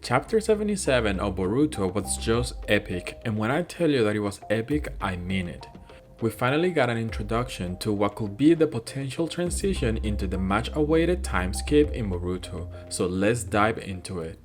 Chapter 77 of Boruto was just epic, and when I tell you that it was epic, I mean it. We finally got an introduction to what could be the potential transition into the much awaited time skip in Boruto, so let's dive into it.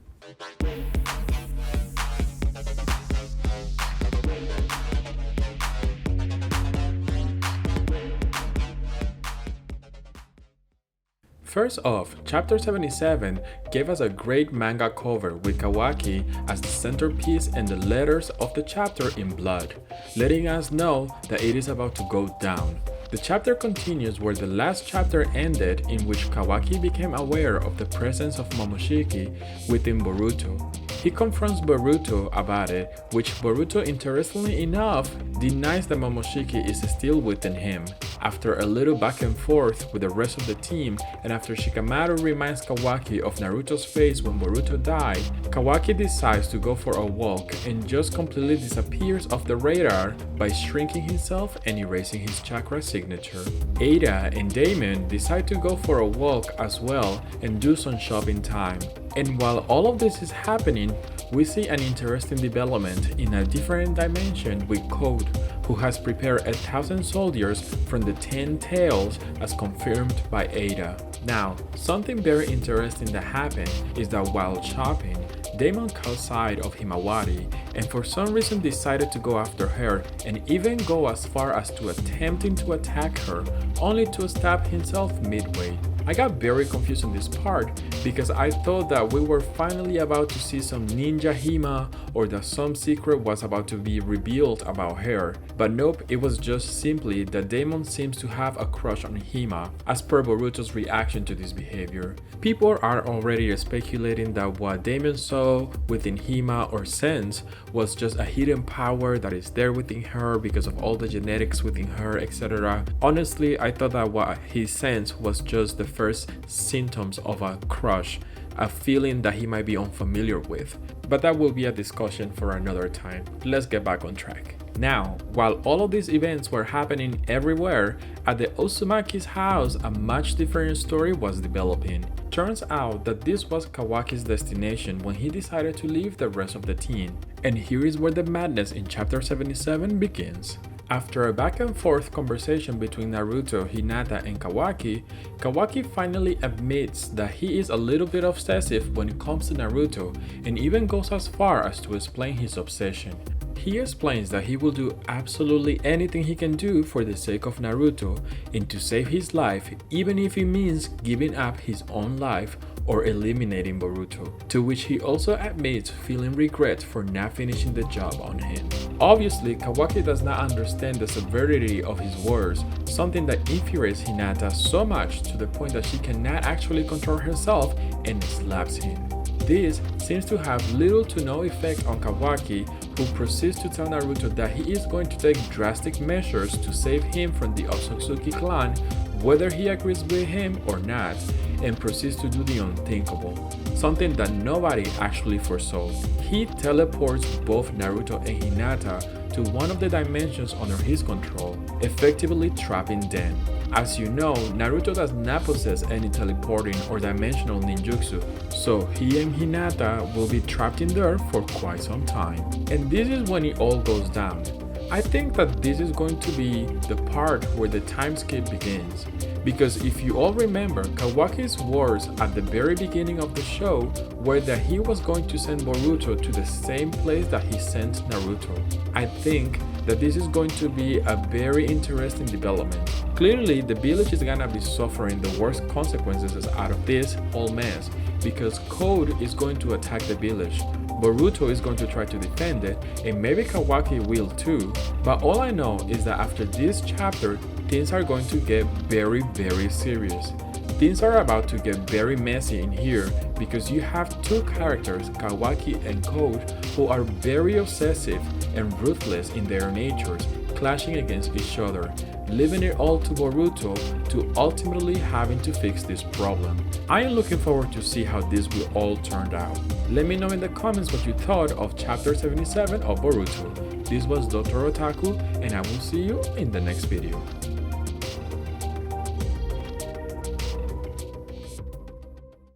First off, Chapter 77 gave us a great manga cover with Kawaki as the centerpiece and the letters of the chapter in blood, letting us know that it is about to go down. The chapter continues where the last chapter ended, in which Kawaki became aware of the presence of Momoshiki within Boruto. He confronts Boruto about it, which Boruto, interestingly enough, denies that Momoshiki is still within him. After a little back and forth with the rest of the team, and after Shikamaru reminds Kawaki of Naruto's face when Boruto died, Kawaki decides to go for a walk and just completely disappears off the radar by shrinking himself and erasing his chakra signature. Ada and Daemon decide to go for a walk as well and do some shopping time. And while all of this is happening, we see an interesting development in a different dimension with Code, who has prepared 1,000 soldiers from the 10 Tails as confirmed by Ada. Now, something very interesting that happened is that while shopping, Daemon caught sight of Himawari and for some reason decided to go after her and even go as far as to attempting to attack her, only to stab himself midway. I got very confused on this part because I thought that we were finally about to see some ninja Hima or that some secret was about to be revealed about her, but nope, it was just simply that Daemon seems to have a crush on Hima as per Boruto's reaction to this behavior. People are already speculating that what Daemon saw within Hima or sensed was just a hidden power that is there within her because of all the genetics within her, etc. Honestly, I thought that what he sensed was just the first symptoms of a crush, a feeling that he might be unfamiliar with. But that will be a discussion for another time. Let's get back on track. Now, while all of these events were happening everywhere, at the Uzumaki's house a much different story was developing. Turns out that this was Kawaki's destination when he decided to leave the rest of the team. And here is where the madness in chapter 77 begins. After a back and forth conversation between Naruto, Hinata, and Kawaki, Kawaki finally admits that he is a little bit obsessive when it comes to Naruto and even goes as far as to explain his obsession. He explains that he will do absolutely anything he can do for the sake of Naruto and to save his life, even if it means giving up his own life or eliminating Boruto, to which he also admits feeling regret for not finishing the job on him. Obviously, Kawaki does not understand the severity of his words, something that infuriates Hinata so much to the point that she cannot actually control herself and slaps him. This seems to have little to no effect on Kawaki, who proceeds to tell Naruto that he is going to take drastic measures to save him from the Otsutsuki clan, whether he agrees with him or not, and proceeds to do the unthinkable, something that nobody actually foresaw. He teleports both Naruto and Hinata to one of the dimensions under his control, effectively trapping them. As you know, Naruto does not possess any teleporting or dimensional ninjutsu, so he and Hinata will be trapped in there for quite some time. And this is when it all goes down. I think that this is going to be the part where the time skip begins, because if you all remember, Kawaki's words at the very beginning of the show were that he was going to send Boruto to the same place that he sent Naruto. I think that this is going to be a very interesting development. Clearly, the village is gonna be suffering the worst consequences out of this whole mess, because Code is going to attack the village, Boruto is going to try to defend it, and maybe Kawaki will too. But all I know is that after this chapter, things are going to get very serious. Things are about to get very messy in here because you have two characters, Kawaki and Code, who are very obsessive and ruthless in their natures, clashing against each other, leaving it all to Boruto to ultimately having to fix this problem. I am looking forward to see how this will all turn out. Let me know in the comments what you thought of chapter 77 of Boruto. This was Dr. Otaku, and I will see you in the next video.